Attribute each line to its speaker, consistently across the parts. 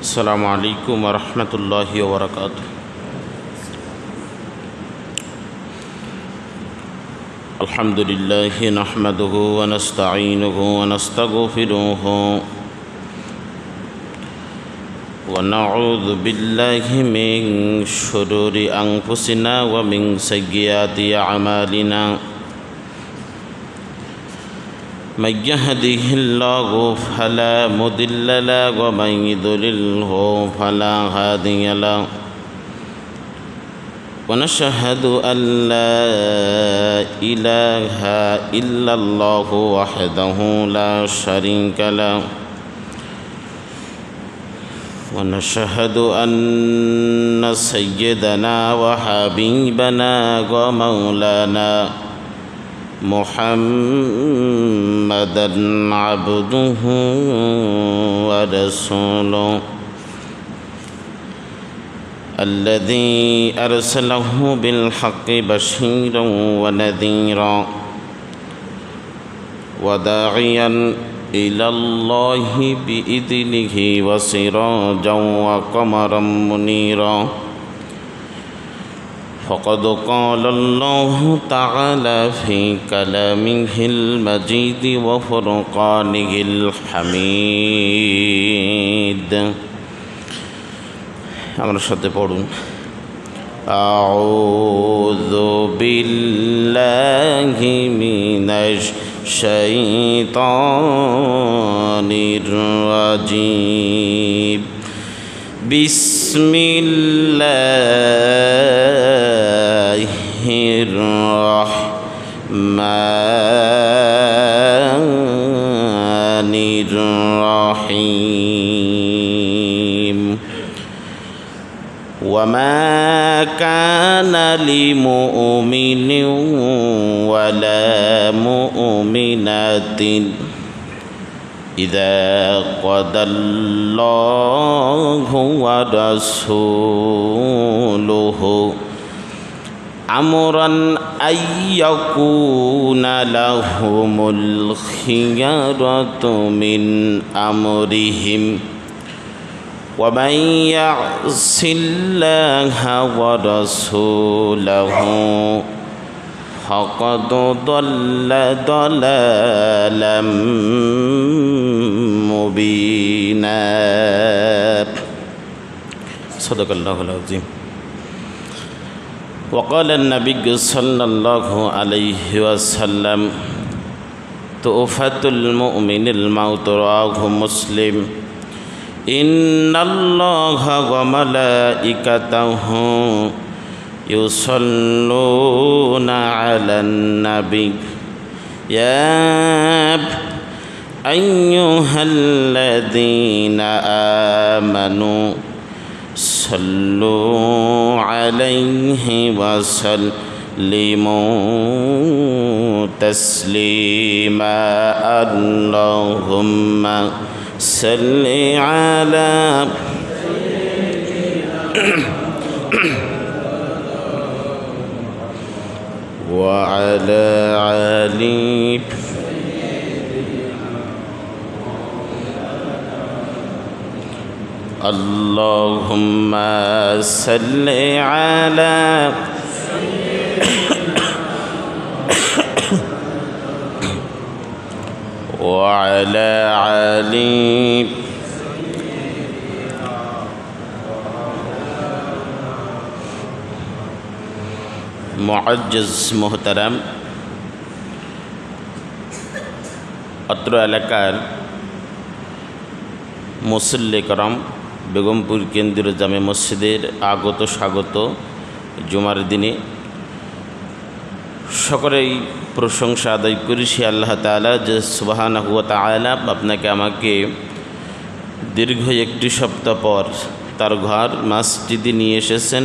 Speaker 1: السلام عليكم ورحمة الله وبركاته. الحمد لله نحمده ونستعينه ونستغفره ونعوذ بالله من شرور أنفسنا ومن سيئات أعمالنا. من يهده الله فلا مضل له ومن يضلله فلا هادي له. ونشهد أن لا إله إلا الله وحده لا شريك له. ونشهد أن سيدنا وحبيبنا ومولانا محمدًا عبده ورسوله الذي أرسله بالحق بشيرا ونذيرا وداعيا إلى الله بإذنه وسراجا وقمرا منيرا. فقد قال الله تعالى في كلامه المجيد وفرقانه الحميد. আমার সাথে পড়ুন। আউযু বিল্লাহি মিনাশ শাইতানির রাজিম। বিসমিল্লাহির রহমানির রহিম। وما كان لمؤمن ولا مؤمنة إذا قضى الله ورسوله أمرا أن يكون لهم الخيرة من أمرهم ومن يعص الله ورسوله فقد ضل ضلالا مبينا. صدق الله العظيم. وقال النبي صلى الله عليه وسلم تؤفة المؤمن الموت رواه مسلم. إن الله وملائكته يصلون على النبي يا أيها الذين آمنوا صلوا عليه وسلموا تسليما. اللهم صل على وعلى علي اللهم صل على وعلى علي মুআজ্জাজ মোহতারাম, অত্র এলাকার মুসল্লি করম বেগমপুর কেন্দ্রীয় জামে মসজিদের আগত স্বাগত জুমার দিনে সকলেই প্রশংসা আদায় করি সে আল্লাহ তাআলা যে সুবহানাহু ওয়া তাআলা আপনাকে আমাকে দীর্ঘ একটি সপ্তাহ পর তার ঘর মসজিদে নিয়ে এসেছেন।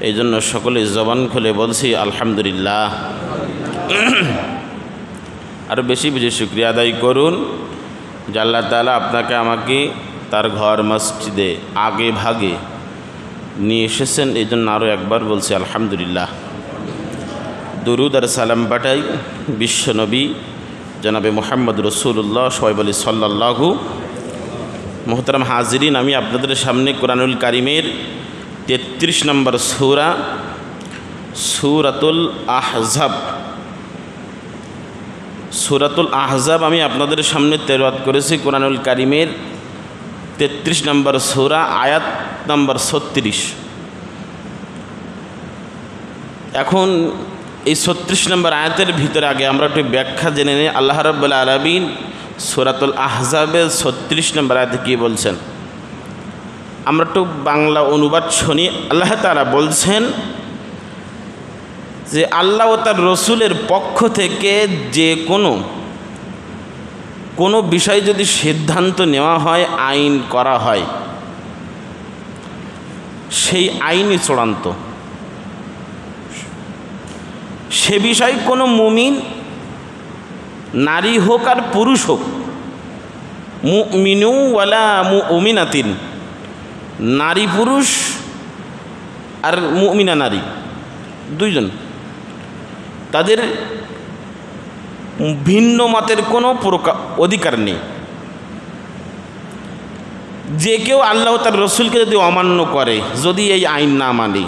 Speaker 1: এই জন্য সকলে জবান খুলে বলছি আলহামদুলিল্লাহ। আরও বেশি বেশি শুকরিয়া আদায় করুন যে আল্লাহ তাআলা আপনাকে আমাকে তার ঘর মসজিদে আগে ভাগে নিয়ে এসেছেন। এই জন্য আরও একবার বলছি আলহামদুলিল্লাহ। দুরুদ আর সালাম পাঠাই বিশ্বনবী জনাবে মুহাম্মদ রাসূলুল্লাহ সবাই বলি সাল্লাল্লাহু মোহতারাম হাজিরিন, আমি আপনাদের সামনে কোরআনুল কারিমের 33 নম্বর সূরা সূরাতুল আহজাব আমি আপনাদের সামনে তেলাওয়াত করেছি। কোরআনুল কারিমের 33 নম্বর সূরা, আয়াত নম্বর 36। এখন এই 36 নম্বর আয়াতের ভিতরে আগে আমরা একটু ব্যাখ্যা জেনে নিই। আল্লাহ রাব্বুল আলামিন সূরাতুল আহজাবের 36 নম্বর আয়াতে কী বলছেন, আমরা একটু বাংলা অনুবাদ শুনি। আল্লাহ তাআলা বলছেন যে আল্লাহ ও তার রসুলের পক্ষ থেকে যে কোনো বিষয় যদি সিদ্ধান্ত নেওয়া হয়, আইন করা হয়, সেই আইনই চূড়ান্ত। সে বিষয় কোনো মুমিন, নারী হোক আর পুরুষ হোক, মুমিনু ওয়ালা মুমিনাতিন, নারী পুরুষ আর মুমিনা নারী দুইজন, তাদের ভিন্ন মতের কোনো অধিকার নেই। যে কেউ আল্লাহ তার রসুলকে যদি অমান্য করে, যদি এই আইন না মানে,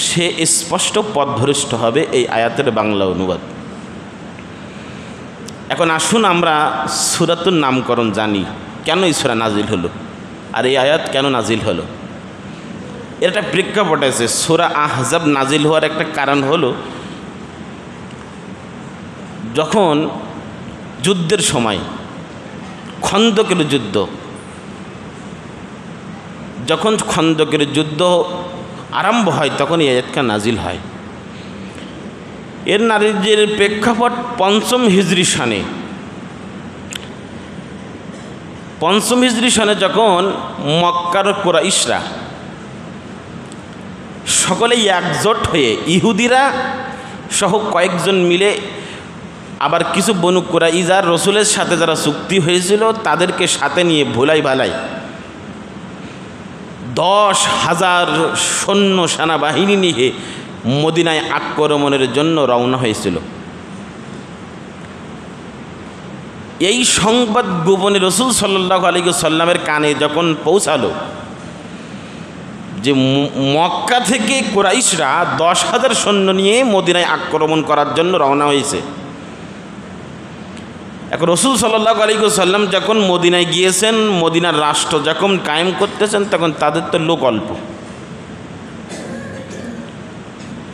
Speaker 1: সে স্পষ্ট পথভ্রষ্ট হবে। এই আয়াতের বাংলা অনুবাদ। এখন আসুন আমরা সূরাতুর নামকরণ জানি, কেন এই সূরা নাজিল হলো আর এই আয়াত কেন নাজিল হলো। এর একটা প্রেক্ষাপট আছে। সূরা আহজাব নাজিল হওয়ার একটা কারণ হলো, যখন যুদ্ধের সময়, খন্দকের যুদ্ধ, যখন খন্দকের যুদ্ধ আরম্ভ হয়, তখন এই আয়াতটা নাজিল হয়। এর নাজিলের প্রেক্ষাপট 5ম হিজরি সনে। 5ম হিজরি সনে যখন মক্কার কুরাইশরা সকলেই একজোট হয়ে, ইহুদিরা সহ কয়েকজন মিলে, আবার কিছু বনু কুরাইজার রসুলের সাথে যারা চুক্তি হয়েছিল তাদেরকে সাথে নিয়ে ভোলাই ভালাই 10,000 সৈন্য সেনাবাহিনী নিয়ে মদিনায় আক্রমণের জন্য রওনা হয়েছিল। এই সংবাদ গোপনে রসুল সাল্লাল্লাহু আলাইহি ওয়াসাল্লামের কানে যখন পৌঁছালো যে মক্কা থেকে কুরাইশরা 10,000 সৈন্য নিয়ে মদিনায় আক্রমণ করার জন্য রওনা হয়েছে। এখন রসুল সাল্লাল্লাহু আলাইহি ওয়াসাল্লাম যখন মদিনায় গিয়েছেন, মদিনার রাষ্ট্র যখন কায়েম করতেছেন, তখন তাদের তো লোক অল্প।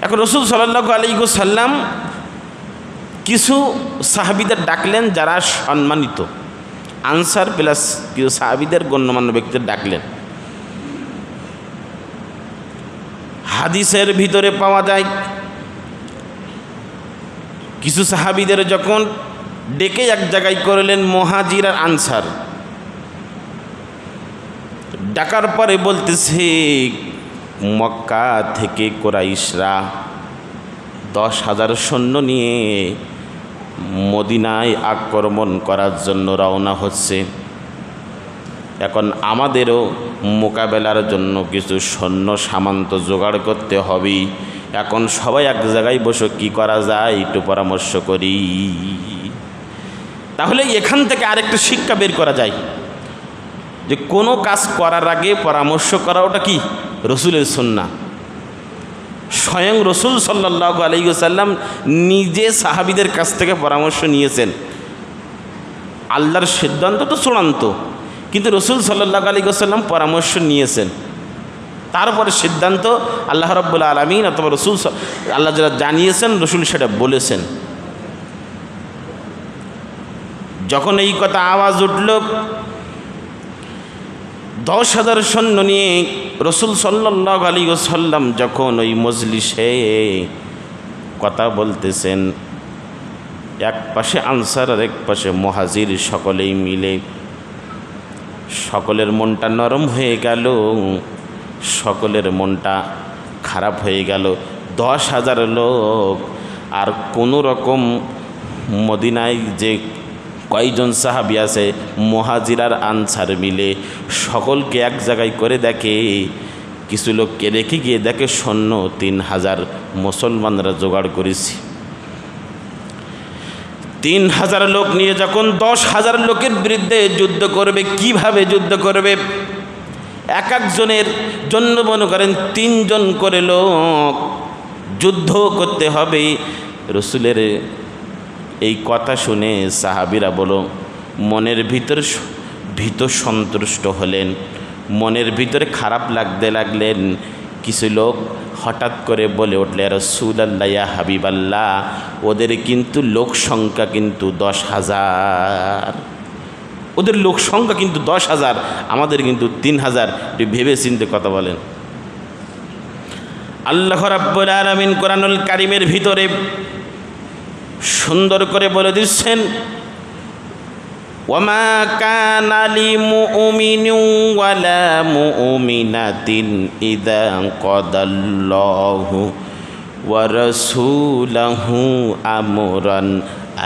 Speaker 1: এখন রসুল সাল্লাল্লাহু আলাইহি ওয়াসাল্লাম কিছু সাহাবীদের ডাকলেন, যারা সম্মানিত আনসার প্লাস কিছু সাহাবীদের গণ্যমান্য ব্যক্তিদের ডাকলেন। হাদিসের ভিতরে পাওয়া যায়, কিছু সাহাবীদের যখন ডেকে এক জায়গায় করলেন, মুহাজির আর আনসার, ডাকার পরে বলতেছে মক্কা থেকে কুরাইশরা 10,000 সৈন্য নিয়ে মদিনায় আক্রমণ করার জন্য রওনা হচ্ছে। এখন আমাদেরও মোকাবেলার জন্য কিছু সৈন্য সামন্ত জোগাড় করতে হবে। এখন সবাই এক জায়গায় বসে কি করা যায় একটু পরামর্শ করি। তাহলে এখান থেকে আরেকটা শিক্ষা বের করা যায় যে কোনো কাজ করার আগে পরামর্শ করা, ওটা কি রসুলের সুন্নাহ। স্বয়ং রসুল সাল্লাল্লাহু আলাইহি ওয়াসাল্লাম নিজে সাহাবীদের কাছ থেকে পরামর্শ নিয়েছেন। আল্লাহর সিদ্ধান্ত তো চূড়ান্ত, কিন্তু রসুল সাল্লাল্লাহু আলাইহি ওয়াসাল্লাম পরামর্শ নিয়েছেন। তারপরে সিদ্ধান্ত আল্লাহ রাব্বুল আলামিন অথবা রসুল আল্লাহ যারা জানিয়েছেন, রসুল সেটা বলেছেন। যখন এই কথা আওয়াজ উঠল, 10,000 সৈন্য নিয়ে রসুল সাল্লাল্লাহু আলাইহি ওয়াসাল্লাম যখন ওই মজলিসে কথা বলতেছেন, এক পাশে আনসার আর এক পাশে মুহাজির, সকলেই মিলে সকলের মনটা নরম হয়ে গেল, সকলের মনটা খারাপ হয়ে গেল। 10,000 লোক আর কোনো রকম মদিনায় যে কয়জন সাহাবী আছে, মুহাজির আর আনসার মিলে সকলকে এক জায়গায় করে দেখে, কিছু লোককে রেখে গিয়ে দেখে সৈন্য 3,000 মুসলমানরা জোগাড় করেছি। 3000 লোক নিয়ে যখন 10,000 লোকের বিরুদ্ধে যুদ্ধ করবে, কিভাবে যুদ্ধ করবে? এক একজনের জন্য মনে করেন 3 জন করে লোক যুদ্ধ করতে হবে। রসুলের এই কথা শুনে সাহাবীরা বলো মনের ভিতর ভীত সন্তুষ্ট হলেন, মনের ভিতরে খারাপ লাগতে লাগলেন। কিছু লোক হঠাৎ করে বলে উঠলে, ইয়া রাসূলুল্লাহ, ইয়া হাবিবাল্লাহ, ওদের কিন্তু লোক সংখ্যা কিন্তু 10,000, ওদের লোক সংখ্যা কিন্তু 10,000, আমাদের কিন্তু 3,000। ভেবে চিন্তে কথা বলেন। আল্লাহ রাব্বুল আলামিন কোরআনুল কারীমের ভিতরে সুন্দর করে বলে দিচ্ছেন, ওয়ামা কানা লিমুমিনিন ওয়ালা মুমিনাতিন ইযা কাদাল্লাহু ওয়া রাসূলুহু আমরান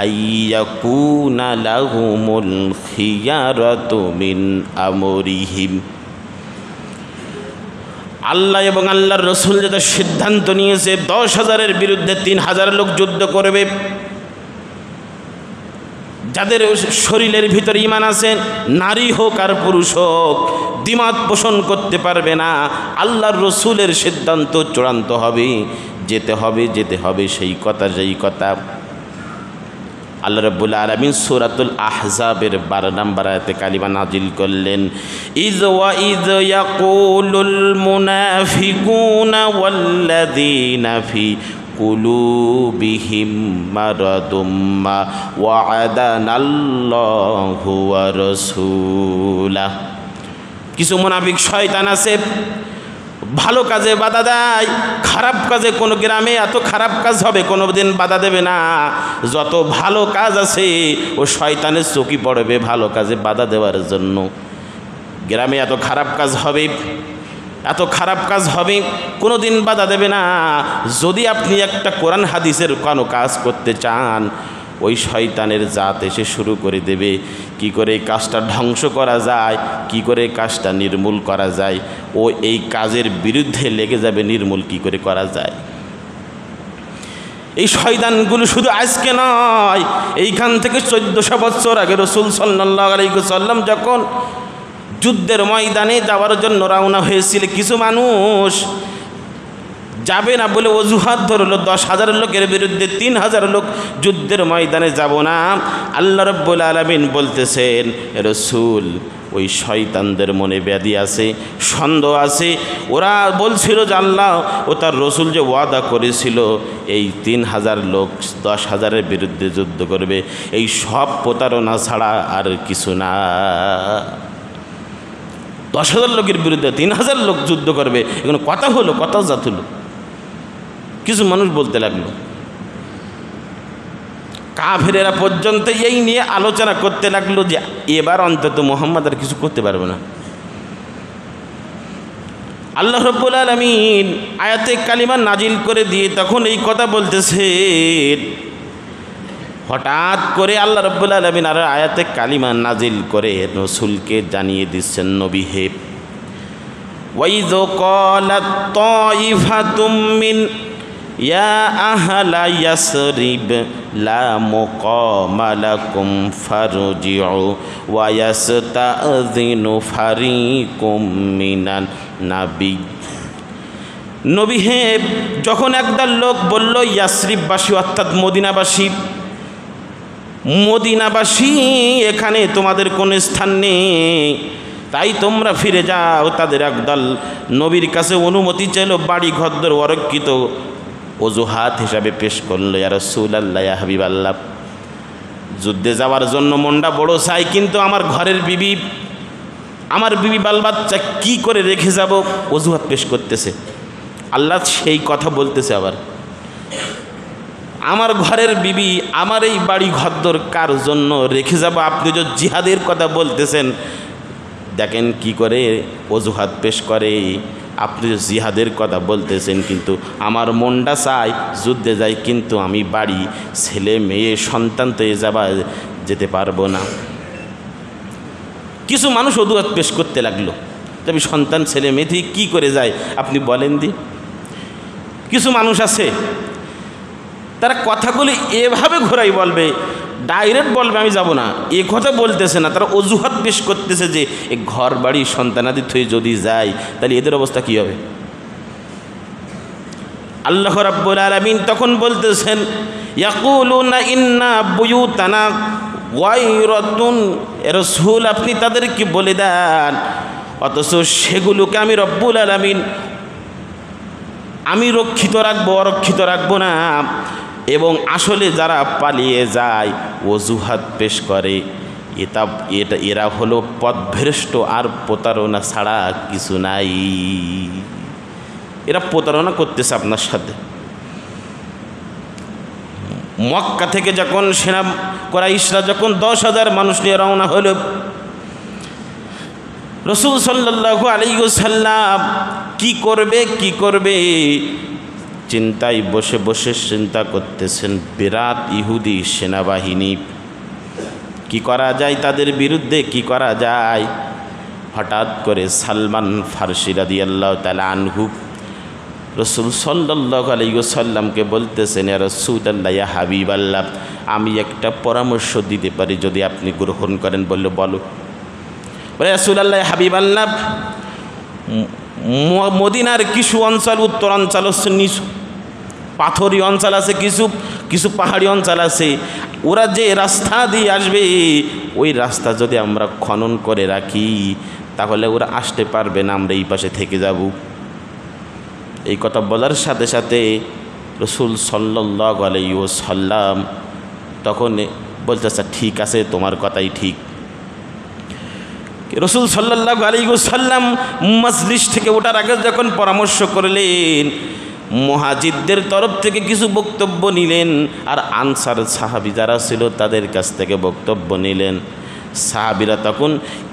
Speaker 1: আইয়াকুনা লাহুমুল খিয়ারাতু মিন আমরিহিম। আল্লাহ এবং আল্লাহর রসুল যেটা সিদ্ধান্ত নিয়েছে 10,000-এর বিরুদ্ধে 3,000 লোক যুদ্ধ করবে, যাদের শরীরের ভিতরে ঈমান আছে, নারী হোক আর পুরুষ হোক, দ্বিমত পোষণ করতে পারবে না। আল্লাহর রসুলের সিদ্ধান্ত চূড়ান্ত হবে, যেতে হবে সেই কথা। আল্লাহ রাব্বুল আলামিন সূরাতুল আহজাবের 12 নম্বর আয়াতে কালিমা নাজিল করলেন, ইয ইয়াকুলুল মুনাফিকুনা ওয়াল্লাযীনা ফি কুলুবিহিম মারাদুম মা ওয়া'আদানাল্লাহু ওয়া রাসূলুহু। কিছু মুনাফিক শয়তান আছে, ভালো কাজে বাধা দেয়, খারাপ কাজে। কোনো গ্রামে এত খারাপ কাজ হবে কোনো দিন বাধা দেবে না। যত ভালো কাজ আছে ও শয়তানের চোখে পড়বে ভালো কাজে বাধা দেওয়ার জন্য। গ্রামে এত খারাপ কাজ হবে কোনো দিন বাধা দেবে না। যদি আপনি একটা কোরআন হাদিসের কোনো কাজ করতে চান, ওই শয়তানের জাত এসে শুরু করে দেবে কি করে কাজটা ধ্বংস করা যায়, কি করে কাজটা নির্মূল করা যায়। ও এই কাজের বিরুদ্ধে লেগে যাবে নির্মূল কি করে করা যায়। এই শয়তানগুলো শুধু আজকে নয়, এইখান থেকে 1400 বছর আগে রাসূল সাল্লাল্লাহু আলাইহি ওয়াসাল্লাম যখন যুদ্ধের ময়দানে যাওয়ার জন্য রওনা হয়েছিল, কিছু মানুষ যাবে না বলে অজুহাত ধরলো। 10,000 লোকের বিরুদ্ধে 3,000 লোক যুদ্ধের ময়দানে যাব না। আল্লাহ রাব্বুল আলামিন বলতেছেন, রাসূল, ওই শয়তানদের মনে ব্যাধি আছে, সন্দেহ আছে। ওরা বলছিল যে আল্লাহ ও তার রসুল যে ওয়াদা করেছিল এই 3,000 লোক 10,000-এর বিরুদ্ধে যুদ্ধ করবে, এই সব প্রতারণা ছাড়া আর কিছু না। 10,000 লোকের বিরুদ্ধে 3,000 লোক যুদ্ধ করবে, এখানে কথা হলো, কথা জাত হলো। কিছু মানুষ বলতে লাগলো, কাফেরেরা পর্যন্ত এই নিয়ে আলোচনা করতে লাগলো যে এবার অন্তত মুহাম্মদ আর কিছু করতে পারবে না। আল্লাহ রাব্বুল আলামিন আয়াতে কালিমা নাজিল করে দিয়ে তখন এই কথা বলতেছেন। হঠাৎ করে আল্লাহ রাব্বুল আলামিন আর আয়াতে কালিমা নাজিল করে রাসূলকে জানিয়ে দিচ্ছেন, নবী হে, ওয়াইয ক্বালাত তাইফাতুম মিন ইয়া আহলা ইয়াসরিব লা মুকামা লাকুম ফারজিউ ওয়া ইয়াস্তাযিনু ফারিকুম মিনান নাবী। নবী হে, যখন একদল লোক বলল ইয়াসরিববাসী অর্থাৎ মদিনাবাসী এখানে তোমাদের কোনো স্থান নেই, তাই তোমরা ফিরে যাও। তাদের একদল নবীর কাছে অনুমতি চাইল, বাড়ি ঘরদর অরক্ষিত অজুহাত হিসাবে পেশ করলো, ইয়া রাসূলুল্লাহ, ইয়া হাবিবাল্লাহ, যুদ্ধে যাওয়ার জন্য মনটা বড় চাই, কিন্তু আমার ঘরের বিবি, আমার বিবি বাল বাচ্চা কী করে রেখে যাব, অজুহাত পেশ করতেছে। আল্লাহ সেই কথা বলতেছে আবার, আমার ঘরের বিবি, আমার এই বাড়ি ঘরদর কার জন্য রেখে যাব? আপনি যে জিহাদের কথা বলতেছেন, দেখেন কি করে অজুহাত পেশ করে। আপনি জিহাদের কথা বলতেছেন, কিন্তু আমার মনটা চাই যুদ্ধে যাই, কিন্তু আমি বাড়ি ছেলে মেয়ে সন্তান তো যেতে পারবো না। কিছু মানুষ অজুহাত পেশ করতে লাগলো, তবে সন্তান ছেলে মেয়ে থেকে কী করে যায় আপনি বলেন দি। কিছু মানুষ আছে তারা কথাগুলি এভাবে ঘোরাই বলবে, ডাইরেক্ট বলবে আমি যাব না, এ কথা বলতেছে না, তারা অজুহাত পেশ করতেছে যে এ ঘর বাড়ি সন্তানাদি থয়ে যদি যায় তাহলে এদের অবস্থা কী হবে। আল্লাহ রাব্বুল আলামিন তখন বলতেছেন ইয়াকুলুনা ইন্না বুয়ুতানা গায়রাতুন, রাসূল আপনি তাদেরকে বলে দেন, অথচ সেগুলোকে আমি রব্বুল আলামিন আমি রক্ষিত রাখবো, অরক্ষিত রাখবো না। এবং আসলে যারা পালিয়ে যায় অজুহাত পেশ করে এরা হলো পথভ্রষ্ট, আর প্রতারণা ছাড়া কিছু নাই। এরা প্রতারণা করতেছে আপনার সাথে। মক্কা থেকে যখন সেনা কুরাইশরা যখন 10,000 মানুষ নিয়ে রওনা হলো, রাসূল সাল্লাল্লাহু আলাইহি ওয়াসাল্লাম কি করবে চিন্তায় বসে বসে চিন্তা করতেছেন। বিরাট ইহুদি সেনাবাহিনী, কি করা যায় তাদের বিরুদ্ধে, কি করা যায়। হঠাৎ করে সালমান ফারসি রাদিয়াল্লাহু তাআলা আনহু রাসূল সাল্লাল্লাহু আলাইহি ওয়াসাল্লামকে বলতেছেন, ইয়া রাসূলুল্লাহ, ইয়া হাবিবাল্লাহ, আমি একটা পরামর্শ দিতে পারি, যদি আপনি গ্রহণ করেন। বললো বলো। বলে রাসূলুল্লাহ, হাবিবাল্লাহ, মদিনার কিছু অঞ্চল, উত্তর অঞ্চল হচ্ছে নিচু পাথরি অঞ্চল আছে, কিছু পাহাড়ি অঞ্চল আছে, ওরা যে রাস্তা দিয়ে আসবে ওই রাস্তা যদি আমরা খনন করে রাখি তাহলে ওরা আসতে পারবে না, আমরা এই পাশে থেকে যাব। এই কথা বলার সাথে সাথে রাসূল সাল্লাল্লাহু আলাইহি ওয়াসাল্লাম তখন বলতেছে, ঠিক আছে, তোমার কথাই ঠিক। রাসূল সাল্লাল্লাহু আলাইহি ওয়াসাল্লাম মজলিস থেকে ওঠার আগে যখন পরামর্শ করলেন, মুহাজিরদের তরফ থেকে কিছু বক্তব্য নিলেন, আর আনসার সাহাবী যারা ছিল তাদের কাছ থেকে বক্তব্য নিলেন। সাহাবীরা তখন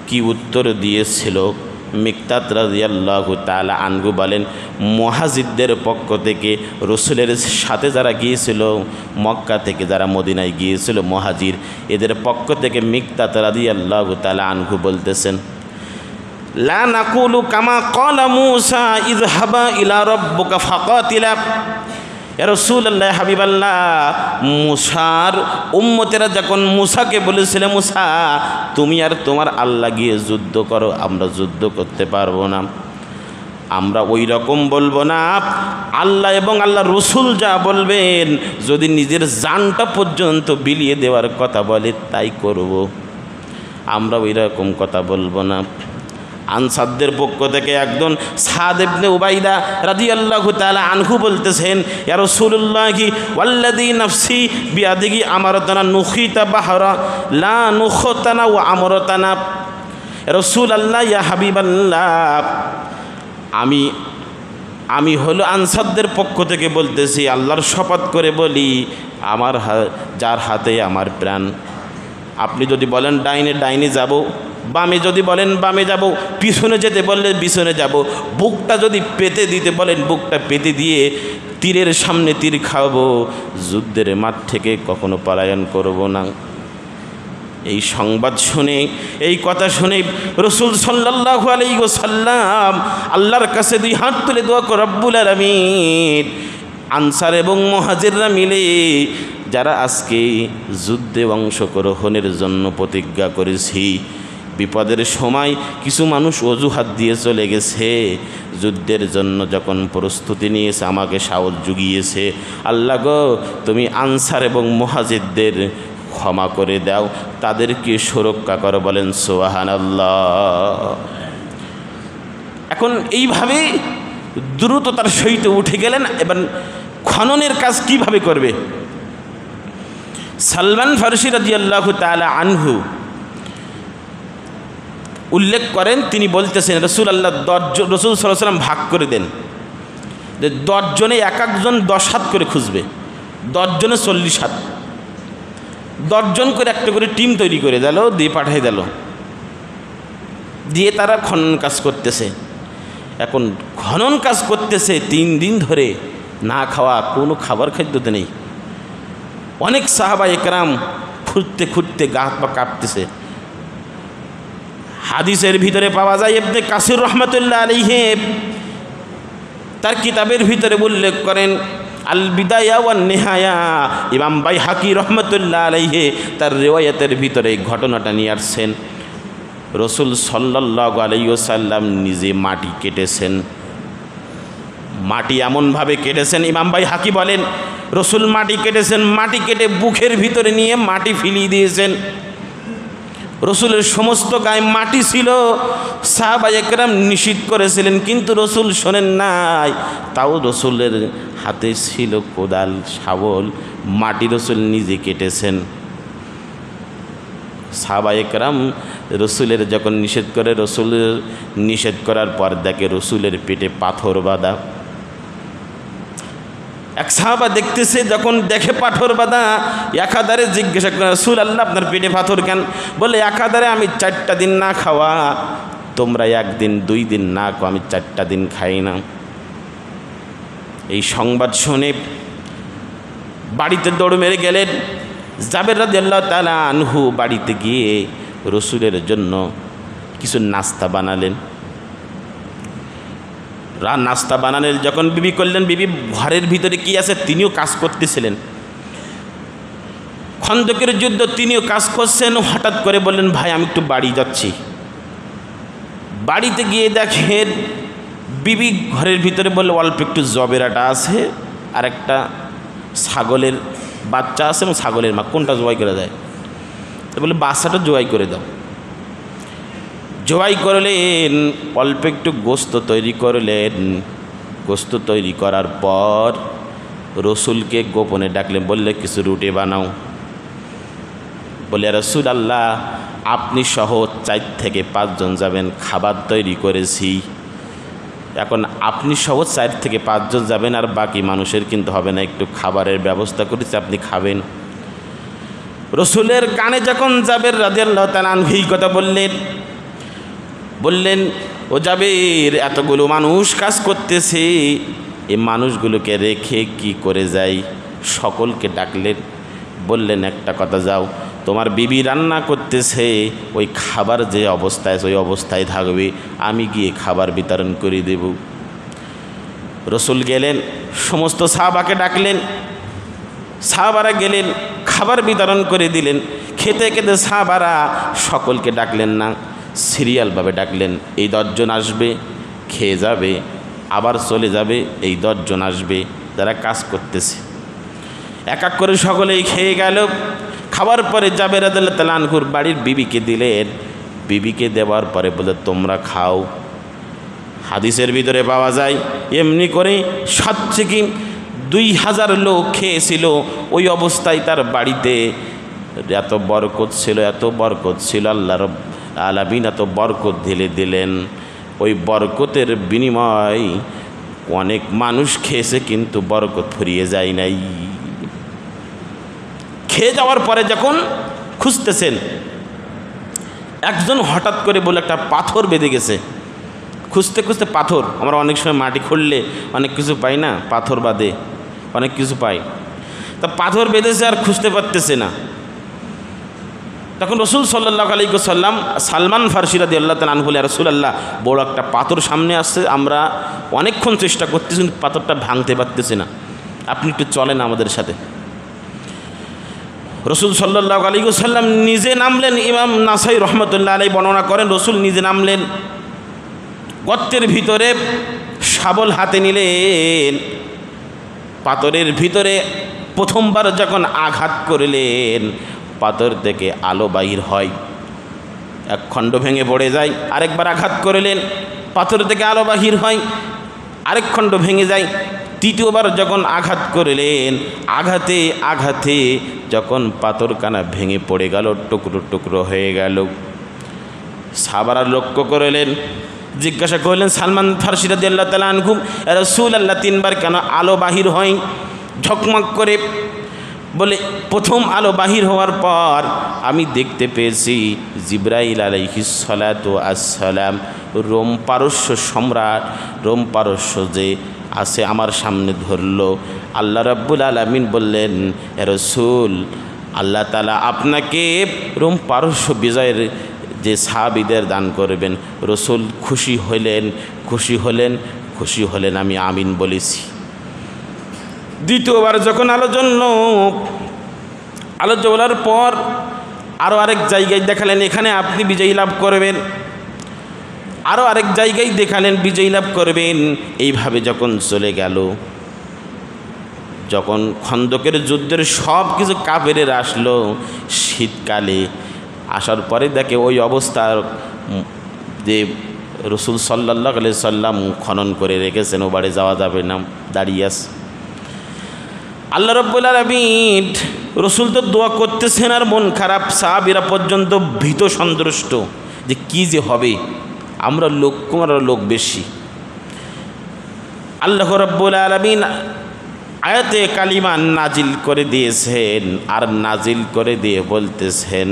Speaker 1: কি উত্তর দিয়েছিল, মিকদাদ রাদিয়াল্লাহু তাআলা আনহু বলেন, মুহাজিরদের পক্ষ থেকে রাসূলের সাথে যারা গিয়েছিল, মক্কা থেকে যারা মদিনায় গিয়েছিল মুহাজির, এদের পক্ষ থেকে মিকদাদ রাদিয়াল্লাহু তাআলা আনহু বলতেছেন, লা নাকুলু কামা ক্বালা মূসা ইযহাবা ইলা রাব্বিকা ফাকাতিলা। ইয়া রাসূলুল্লাহ, হাবিবাল্লাহ, মূসার উম্মতেরা যখন মূসাকে বলেছিল, মূসা তুমি আর তোমার আল্লাহ গিয়ে যুদ্ধ করো, আমরা যুদ্ধ করতে পারবো না, আমরা ওই রকম বলবো না। আল্লাহ এবং আল্লাহ রসুল যা বলবেন, যদি নিজের জানটা পর্যন্ত বিলিয়ে দেওয়ার কথা বলে তাই করব, আমরা ওই রকম কথা বলবো না। আনসারদের পক্ষ থেকে একজন সাদ ইবনে উবাইদা রাদিয়াল্লাহু তাআলা আনহু বলতেছেন, ইয়া রাসূলুল্লাহি ওয়াল্লাযী নাফসি বিয়াদিহি আমারাতানা নুখিতা বাহরা লা নুখতানা ওয়া আমরাতানা। রাসূলুল্লাহ, ইয়া হাবিবাল্লাহ, আমি হলো আনসারদের পক্ষ থেকে বলতেছি, আল্লাহর শপথ করে বলি, আমার যার হাতে আমার প্রাণ, আপনি যদি বলেন ডাইনে ডাইনে যাব, বামে যদি বলেন বামে যাব, পিছনে যেতে বললে পিছনে যাব, বুকটা যদি পেতে দিতে বলেন বুকটা পেতে দিয়ে তীরের সামনে তীর খাওয়াবো, যুদ্ধের মাঠ থেকে কখনো পলায়ন করব না। এই সংবাদ শুনে, এই কথা শুনে রাসূল সাল্লাল্লাহু আলাইহি ওয়াসাল্লাম আল্লাহর কাছে দুই হাত তুলে দোয়া করে, রব্বুল আলামিন, আনসার এবং মুহাজিররা মিলে যারা আজকে যুদ্ধে অংশগ্রহণের জন্য প্রতিজ্ঞা করেছি, বিপদের সময় কিছু মানুষ অজুহাত দিয়ে চলে গেছে, যুদ্ধের জন্য যখন প্রস্তুতি নিয়েছে আমাকে সাহস জুগিয়েছে, আল্লাহ গো তুমি আনসার এবং মুহাজিরদের ক্ষমা করে দাও, তাদেরকে সুরক্ষা করো, বলেন সুবহানাল্লাহ। এখন এইভাবে দ্রুততার সহিত উঠে গেলেন। এবার খননের কাজ কিভাবে করবে? সালমান ফারসি রাদিয়াল্লাহু তাআলা আনহু উল্লেখ করেন, তিনি বলতেছেন, রাসূলুল্লাহ 10 রাসূল সাল্লাল্লাহু আলাইহি ওয়াসাল্লাম ভাগ করে দেন যে 10 জনে এক একজন 10 হাত করে খুঁজবে, 10 জনে 40 হাত, 10 জন করে একটা করে টিম তৈরি করে দিল, দিয়ে পাঠিয়ে দিল, দিয়ে তারা খনন কাজ করতেছে। এখন খনন কাজ করতেছে 3 দিন ধরে, না খাওয়া, কোনো খাবার খাদ্যতে নেই। অনেক সাহাবা একরাম খুঁড়তে খুঁড়তে গা হাত পা কাঁপতেছে। হাদিসের ভিতরে পাওয়া যায়, ইবনে কাসির রহমাতুল্লাহ আলাইহি তার কিতাবের ভিতরে উল্লেখ করেন, আল বিদায়া ওয়ান নেহায়া ইমাম বাইহাকি রহমতুল্লাহ আলাইহি তার রিওয়ায়াতের ভিতরে এই ঘটনাটা নিয়ে আসছেন। রসুল সাল্লাল্লাহু আলাইহি ওয়াসাল্লাম নিজে মাটি কেটেছেন। মাটি এমনভাবে কেটেছেন, ইমাম বাইহাকি বলেন রসুল মাটি কেটেছেন, মাটি কেটে বুকের ভিতরে নিয়ে মাটি ফিলিয়ে দিয়েছেন। রসুলের সমস্ত গায়ে মাটি ছিল, সাহাবায়ে কেরাম নিষেধ করেছিলেন কিন্তু রসুল শোনেন নাই। তাও রসুলের হাতে ছিল কোদাল, শাবল, মাটি রসুল নিজে কেটেছেন। সাহাবায়ে কেরাম রসুলের যখন নিষেধ করে, রসুলের নিষেধ করার পর দেখে রসুলের পেটে পাথর বাঁধা। এক সাহাবা দেখতেছে, যখন দেখে পাথর বাঁধা একাধারে জিজ্ঞাসা করে রাসূল আল্লাহ আপনার পেটে পাথর কেন? বলে একাধারে আমি 4টা দিন না খাওয়া, তোমরা 1 দিন 2 দিন না খাও, আমি 4টা দিন খাই না। এই সংবাদ শুনে বাড়িতে দৌড় মেরে গেলেন। জাবের রাদিয়াল্লাহু তাআলা আনহু বাড়িতে গিয়ে রসুলের জন্য কিছু নাস্তা বানালেন। নাস্তা বানালেন যখন বিবি করলেন, বিবি ঘরের ভিতরে কি আছে তিনিও কাজ করতেছিলেন। খন্দকের যুদ্ধ তিনিও কাজ করছেন। হঠাৎ করে বললেন ভাই আমি একটু বাড়ি যাচ্ছি। বাড়িতে গিয়ে দেখেন বিবি ঘরের ভিতরে বললে অল্প একটু জবের আটা আছে আর একটা ছাগলের বাচ্চা আছে এবং ছাগলের মা, কোনটা জবাই করে দেয়? তো বলে বাচ্চাটা জবাই করে দাও। জবাই করলেন, অল্প একটু গোস্ত তৈরি করলেন। গোস্ত তৈরি করার পর রসুলকে গোপনে ডাকলেন, বললে কিছু রুটি বানাও। বলে রাসূল আল্লাহ আপনি সহ 4 থেকে 5 জন যাবেন, খাবার তৈরি করেছি। এখন আপনি সহ 4 থেকে 5 জন যাবেন, আর বাকি মানুষের কিন্তু হবে না, একটু খাবারের ব্যবস্থা করেছি, আপনি খাবেন। রসুলের কানে যখন জাবের রাদিয়াল্লাহু তাআলা আনহু এই কথা বললেন ও জাবের এতগুলো মানুষ কাজ করতেছে, এই মানুষগুলোকে রেখে কি করে যাই? সকলকে ডাকলেন, বললেন একটা কথা, যাও তোমার বিবি রান্না করতেছে, ওই খাবার যে অবস্থায় ওই অবস্থায় থাকবে, আমি গিয়ে খাবার বিতরণ করে দেব। রসুল গেলেন, সমস্ত সাহাবাকে ডাকলেন, সাহাবারা গেলেন, খাবার বিতরণ করে দিলেন। খেতে খেতে সাহাবারা সকলকে ডাকলেন না, সিরিয়ালভাবে ডাকলেন। এই 10 জন আসবে, খেয়ে যাবে, আবার চলে যাবে, এই 10 জন আসবে যারা কাজ করতেছে। এক এক করে সকলেই খেয়ে গেল। খাবার পরে জাবের রাদিয়াল্লাহু তাআলা আনহুর বাড়ির বিবিকে দিলেন। বিবিকে দেওয়ার পরে বলে তোমরা খাও। হাদিসের ভিতরে পাওয়া যায় এমনি করে 7 থেকে 2000 লোক খেয়েছিল। ওই অবস্থায় তার বাড়িতে এত বরকত ছিল, এত বরকত ছিল, আল্লাহ রাব্বুল আলামিন এত বরকত ঢেলে দিলেন। ওই বরকতের বিনিময় অনেক মানুষ খেয়েছে কিন্তু বরকত ফুরিয়ে যায় নাই। খেয়ে যাওয়ার পরে যখন খুঁজতেছেন, একজন হঠাৎ করে বলে একটা পাথর বেঁধে গেছে। খুঁজতে খুঁজতে পাথর, আমরা অনেক সময় মাটি খুঁড়লে অনেক কিছু পাই না, পাথর বাদে অনেক কিছু পাই। তা পাথর বেঁধেছে আর খুঁজতে পারতেছে না। তখন রসুল সাল্লাল্লাহু আলাইহি ওয়াসাল্লাম সালমান ফারসি রাদিয়াল্লাহু তাআলা আনহু বলে রাসূলুল্লাহ বড় একটা পাথর সামনে আসছে, আমরা অনেকক্ষণ চেষ্টা করতেছি পাথরটা ভাঙতে পারতেছি না, আপনি একটু চলেন আমাদের সাথে। রসুল সাল্লাল্লাহু আলাইহি ওয়াসাল্লাম নিজে নামলেন। ইমাম নাসাই রহমতুল্লাহ আলাইহি বর্ণনা করেন রসুল নিজে নামলেন, গর্তের ভিতরে শাবল হাতে নিলেন। পাথরের ভিতরে প্রথমবার যখন আঘাত করলেন, পাথর থেকে আলো বাহির হয়, এক খণ্ড ভেঙে পড়ে যায়। আরেকবার আঘাত করলেন, পাথর থেকে আলো বাহির হয়, আরেক খণ্ড ভেঙে যায়। তৃতীয়বার যখন আঘাত করলেন, আঘাতে আঘাতে যখন পাথরখানা ভেঙে পড়ে গেল, টুকরো টুকরো হয়ে গেল। সাহাবারা লক্ষ্য করলেন, জিজ্ঞাসা করলেন সালমান ফারসি রাদিয়াল্লাহু তাআলা আনহু, রাসূলুল্লাহ 3বার কেন আলো বাহির হয় ঝকমক করে? বলে প্রথম আলো বাহির হওয়ার পর আমি দেখতে পেয়েছি জিবরাইল আলাইহিস সালাতু আসসালাম, রোম পারস্য সম্রাট, রোম পারস্য যে আছে আমার সামনে ধরল। আল্লাহ রাব্বুল আলামিন বললেন, হে রাসূল, আল্লাহ তাআলা আপনাকে রোম পারস্য বিজয়ের যে সাহাবীদের দান করবেন। রসুল খুশি হলেন, খুশি হলেন, খুশি হলেন। আমি আমিন বলেছি। দ্বিতীয়বার যখন আলো জ্বলার পর আরও আরেক জায়গায় দেখালেন এখানে আপনি বিজয়ী লাভ করবেন, আরও আরেক জায়গায় দেখালেন বিজয়ী লাভ করবেন। এইভাবে যখন চলে গেল, যখন খন্দকের যুদ্ধের সব কিছু কাফেরের আসলো, শীতকালে আসার পরে দেখে ওই অবস্থার যে রসুল সাল্লাল্লাহু আলাইহি সাল্লাম খনন করে রেখেছেন, ও বাড়ি যাওয়া যাবে না, দাঁড়িয়ে আছে। আল্লাহ রাব্বুল আলামিন, রসুল তো দোয়া করতেছেন আর মন খারাপ, সাহাবীরা পর্যন্ত ভীত সন্ত্রস্ত যে কি যে হবে, আমরা লোক কম আর লোক বেশি। আল্লাহ রাব্বুল আলামিন আয়াতে কালিমা নাজিল করে দিয়েছেন, আর নাজিল করে দিয়ে বলতেছেন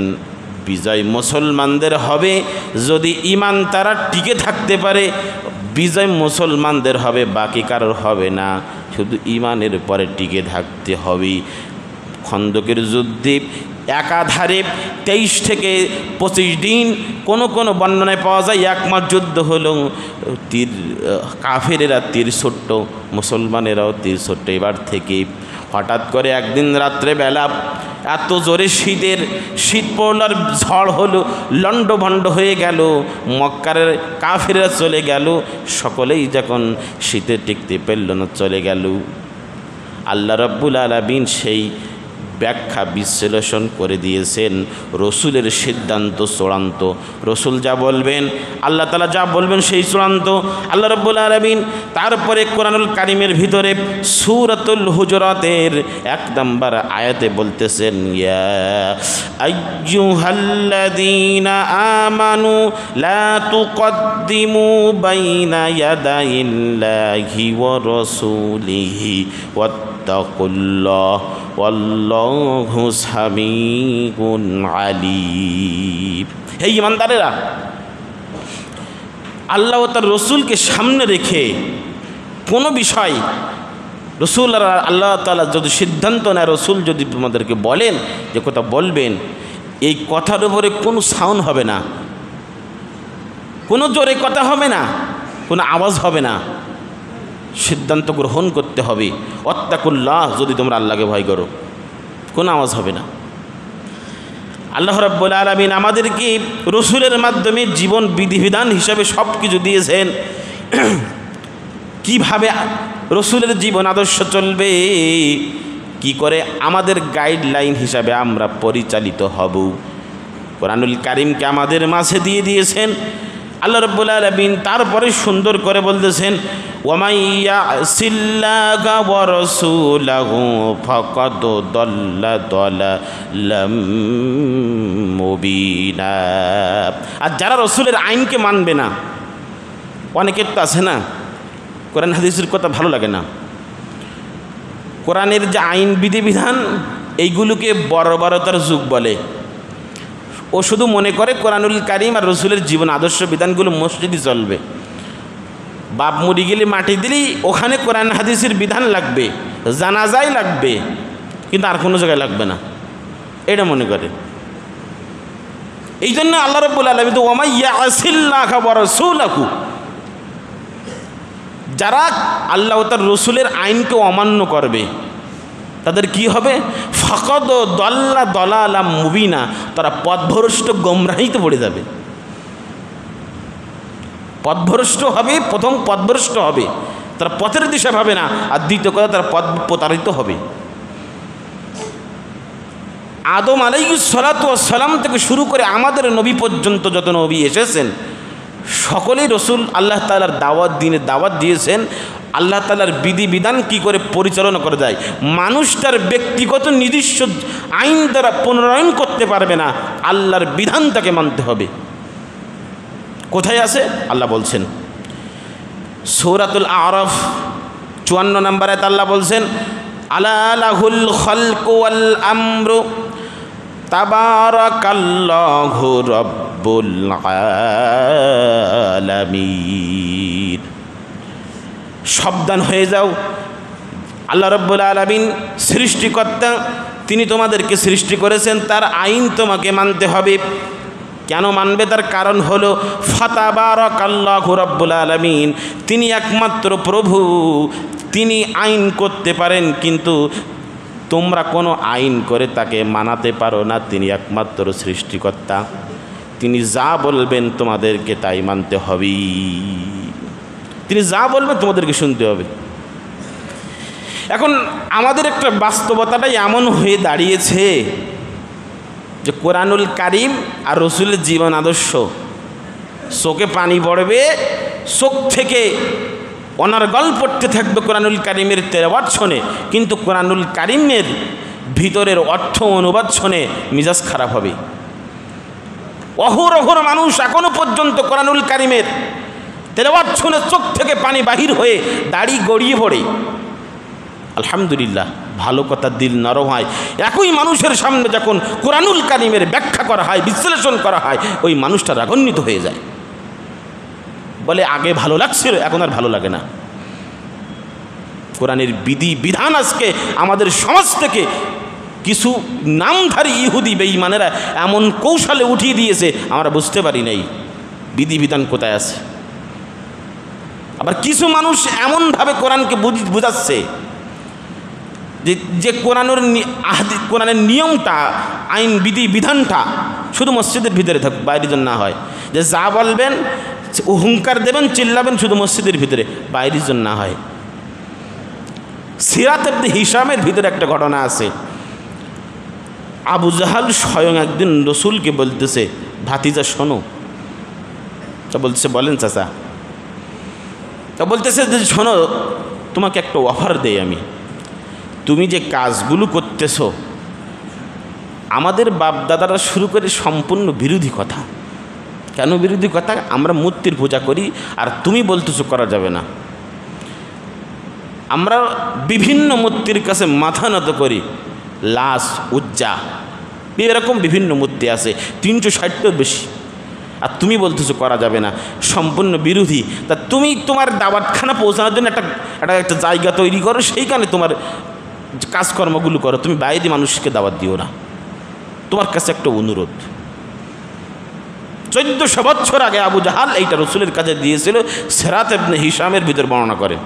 Speaker 1: বিজয় মুসলমানদের হবে যদি ঈমান তারা টিকে থাকতে পারে, বিজয় মুসলমানদের হবে, বাকি কারোর হবে না, শুধু ঈমানের পরে টিকে থাকতে হবে। খন্দকের যুদ্ধে একাধারে 23 থেকে 25 দিন, কোনো বর্ণনায় পাওয়া যায় 1 মাস যুদ্ধ হলো। কাফেরেরা তীর ছোট্ট, মুসলমানেরাও তীর ছোট্ট। এবার থেকে হঠাৎ করে একদিন রাত্রেবেলা এত জোরে শীত পড়ল আর ঝড় হলো, লণ্ডভণ্ড হয়ে গেল, মক্কার কাফেররা চলে গেল, সকলেই যখন শীতে টিকতে পারল না চলে গেল। আল্লাহ রাব্বুল আলামিন সেই ব্যাখ্যা বিশ্লেষণ করে দিয়েছেন, রসুলের সিদ্ধান্ত চূড়ান্ত, রসুল যা বলবেন, আল্লাহ তাআলা যা বলবেন সেই চূড়ান্ত। আল্লাহ রাব্বুল আলামিন তারপরে কোরআনুল কারীমের ভিতরে সূরাতুল হুজুরাতের 1 নম্বর আয়াতে বলতেছেন, ইয়া আইয়ুহাল্লাযীনা আমানু লা তুকদ্দিমু বাইনা ইয়াদাইল্লাহি ওয়া রাসূলিহি ওয়াত্তাকুল্লাহ ওয়াল্লাহু সামিউন আলীম। হে ঈমানদারেরা, আল্লাহ ও তার রসুলকে সামনে রেখে কোনো বিষয় রসুল আর আল্লাহ তাআলা যদি সিদ্ধান্ত নেয়, রসুল যদি তোমাদেরকে বলেন যে কথা বলবেন, এই কথার উপরে কোনো সাউন্ড হবে না, কোনো জোরে কথা হবে না, কোনো আওয়াজ হবে না, সিদ্ধান্ত গ্রহণ করতে হবে। ওয়াত্তাকুল্লাহ, যদি তোমরা আল্লাহকে ভয় করো, কোনো আওয়াজ হবে না। আল্লাহ রাব্বুল আলামিন আমাদেরকে রসুলের মাধ্যমে জীবন বিধিবিধান হিসাবে সব কিছু দিয়েছেন। কিভাবে রসুলের জীবন আদর্শ চলবে, কি করে আমাদের গাইডলাইন হিসাবে আমরা পরিচালিত হব, কোরআনুল কারীমকে আমাদের মাঝে দিয়ে দিয়েছেন আল্লাহ রাব্বুল আলামিন। তারপরে সুন্দর করে বলতেছেন, ওয়ামান ইয়াসিল্লাহা ওয়া রাসূলাহু ফাকাদ দাল্লা দালালাম মুবিনা। আর যারা রসুলের আইনকে মানবে না, অনেকের তো আছে না কোরআন হাদিসের কথা ভালো লাগে না, কোরআনের যে আইন বিধিবিধান এইগুলোকে বর্বরতার যুগ বলে। ও শুধু মনে করে কোরআনুল কারীম আর রসুলের জীবন আদর্শ বিধানগুলো মসজিদে চলবে, বাপ মরি গেলে মাটি দিলেই ওখানে কোরআন হাদিসের বিধান লাগবে, জানাজাই লাগবে, কিন্তু আর কোনো জায়গায় লাগবে না, এটা মনে করে। এই জন্য আল্লাহ রাব্বুল আলামিন ওয়ামান ইয়াসিল্লাহা ওয়া রাসূলাহু, যারা আল্লাহ ও তার রসুলের আইনকে অমান্য করবে তাদের কি হবে, ফাকাদ দাল্লা দালালাম মুবিনা, তারা পথভ্রষ্ট গোমরাহিতে পড়ে যাবে। পথভ্রষ্ট হবে, প্রথম পথভ্রষ্ট হবে, তারা পথের দিশা পাবে না, আর দ্বিতীয় কথা তারা পথ প্রতারিত হবে। আদম আলাইহিস সালাতু ওয়াস সালাম থেকে শুরু করে আমাদের নবী পর্যন্ত যত নবী এসেছেন, সকলেই রসুল আল্লাহ তাআলার দাওয়াত দিয়েছেন। আল্লাহ তাআলার বিধিবিধান কি করে পরিচালনা করা যায়, মানুষ তার ব্যক্তিগত নিজস্ব আইন দ্বারা পুনরায়ন করতে পারবে না, আল্লাহর বিধান তাকে মানতে হবে। কোথায় আছে আল্লাহ বলছেন, সূরাতুল আরাফ 54 নম্বর আয়াতে আল্লাহ বলছেন, আলা লাহুল খালকু ওয়াল আমরু তাবারাকাল্লাহু রাব্বুল আলামিন। সাবধান হয়ে যাও, আল্লাহ রাব্বুল আলামিন সৃষ্টিকর্তা, তিনি তোমাদেরকে সৃষ্টি করেছেন, তার আইন তোমাকে মানতে হবে। কেন মানবে, তার কারণ হলো ফাতাবারাকাল্লাহু রাব্বুল আলামিন, তিনি একমাত্র প্রভু, তিনি আইন করতে পারেন, কিন্তু তোমরা কোনো আইন করে তাকে মানাতে পারো না। তিনি একমাত্র সৃষ্টিকর্তা, তিনি যা বলবেন তোমাদেরকে তাই মানতে হবে, তিনি যা বলবেন তোমাদেরকে শুনতে হবে। এখন আমাদের একটা বাস্তবতাটাই এমন হয়ে দাঁড়িয়েছে যে কোরআনুল কারিম আর রসুলের জীবন আদর্শ, চোখে পানি পড়বে, চোখ থেকে অনর্গল পড়তে থাকবে কোরআনুল কারিমের তেলাওয়াত শুনে, কিন্তু কোরআনুল কারিমের ভিতরের অর্থ অনুবাদ শুনে মিজাজ খারাপ হবে। অহরহ মানুষ এখনো পর্যন্ত কোরআনুল কারিমের তেলাওয়াত শুনে চোখ থেকে পানি বাহির হয়ে দাড়ি গড়িয়ে পড়ে। আলহামদুলিল্লাহ, ভালো কথা দিল নরম হয়। একই মানুষের সামনে যখন কোরআনুল কারিমের ব্যাখ্যা করা হয়, বিশ্লেষণ করা হয়, ওই মানুষটা রাগান্বিত হয়ে যায়, বলে আগে ভালো লাগছিল, এখন আর ভালো লাগে না। কোরআনের বিধি বিধান আজকে আমাদের সমাজ থেকে কিছু নামধারী ইহুদি বেঈমানেরা এমন কৌশলে উঠিয়ে দিয়েছে, আমরা বুঝতে পারি নাই বিধি বিধান কোথায় আছে। আবার কিছু মানুষ এমনভাবে কোরআনকে বুঝাচ্ছে যে কোরআনের নিয়মটা, আইন বিধি বিধানটা শুধু মসজিদের ভিতরে থাকুক, বাইরের জন্য না হয়। যে যা বলবেন, হুঙ্কার দেবেন, চিল্লাবেন, শুধু মসজিদের ভিতরে, বাইরের জন্য না হয়। সিরাত ইবনে হিশামের ভিতরে একটা ঘটনা আছে। আবু জাহাল স্বয়ং একদিন রসুলকে বলতেছে, ভাতিজা শোনো। তা বলতেছে, বলেন চাচা। তা বলতেছে যে শোনো, তোমাকে একটা অফার দেই আমি, তুমি যে কাজগুলো করতেছো আমাদের বাপদাদারা শুরু করে সম্পূর্ণ বিরোধী কথা। কেন বিরোধী কথা? আমরা মূর্তির পূজা করি, আর তুমি বলতেছো করা যাবে না। আমরা বিভিন্ন মূর্তির কাছে মাথা নত করি, লাস, উজ্জা, এরকম বিভিন্ন মূর্তি আছে, 360টার বেশি, আর তুমি বলতেছো করা যাবে না, সম্পূর্ণ বিরোধী। তা তুমি তোমার দাওয়াতখানা পৌঁছানোর জন্য একটা জায়গা তৈরি করো, সেইখানে তোমার কাজকর্মগুলো করো, তুমি বাইরে মানুষকে দাওয়াত দিও না। তোমার কাছে একটা অনুরোধ। 1400 বছর আগে আবু জাহাল এইটা রসুলের কাছে দিয়েছিল। সিরাত ইবনে হিশামের ভিতর বর্ণনা করে।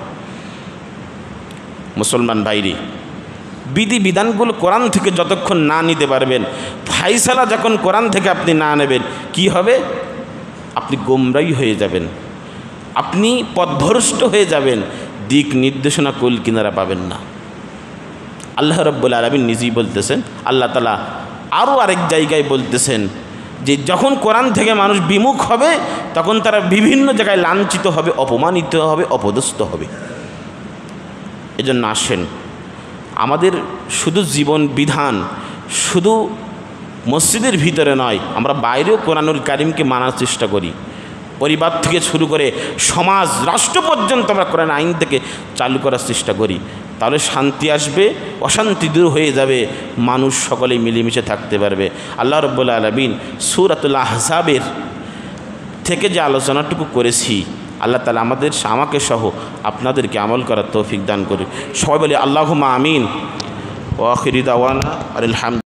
Speaker 1: মুসলমান ভাইরি, বিধি বিধানগুলো কোরআন থেকে যতক্ষণ না নিতে পারবেন, ফাইসালা যখন কোরআন থেকে আপনি না নেবেন, কি হবে? আপনি গোমরাই হয়ে যাবেন, আপনি পথভ্রষ্ট হয়ে যাবেন, দিক নির্দেশনা কুল কিনারা পাবেন না। আল্লাহ রাব্বুল আলামিন নিজেই বলতেছেন, আল্লাহ তাআলা আরও আরেক জায়গায় বলতেছেন যে যখন কোরআন থেকে মানুষ বিমুখ হবে, তখন তারা বিভিন্ন জায়গায় লাঞ্ছিত হবে, অপমানিত হবে, অপদস্থ হবে। এজন্য আসেন, আমাদের শুধু জীবন বিধান শুধু মসজিদের ভিতরে নয়, আমরা বাইরেও কোরআনুল কারিমকে মানার চেষ্টা করি। পরিবার থেকে শুরু করে সমাজ, রাষ্ট্র পর্যন্ত আমরা কোরআন আইন থেকে চালু করার চেষ্টা করি। তাহলে শান্তি আসবে, অশান্তি দূর হয়ে যাবে, মানুষ সকলেই মিলেমিশে থাকতে পারবে। আল্লাহ রাব্বুল আলামিন সূরাতুল আহজাবের থেকে যে আলোচনাটুকু করেছি, আল্লাহ তাআলা আমাকে সহ আপনাদেরকে আমল করার তৌফিক দান করুন। সবাই বলি আল্লাহুম্মা আমিন। ওয়া আখিরু দাওয়ানা আলহামদুলিল্লাহ।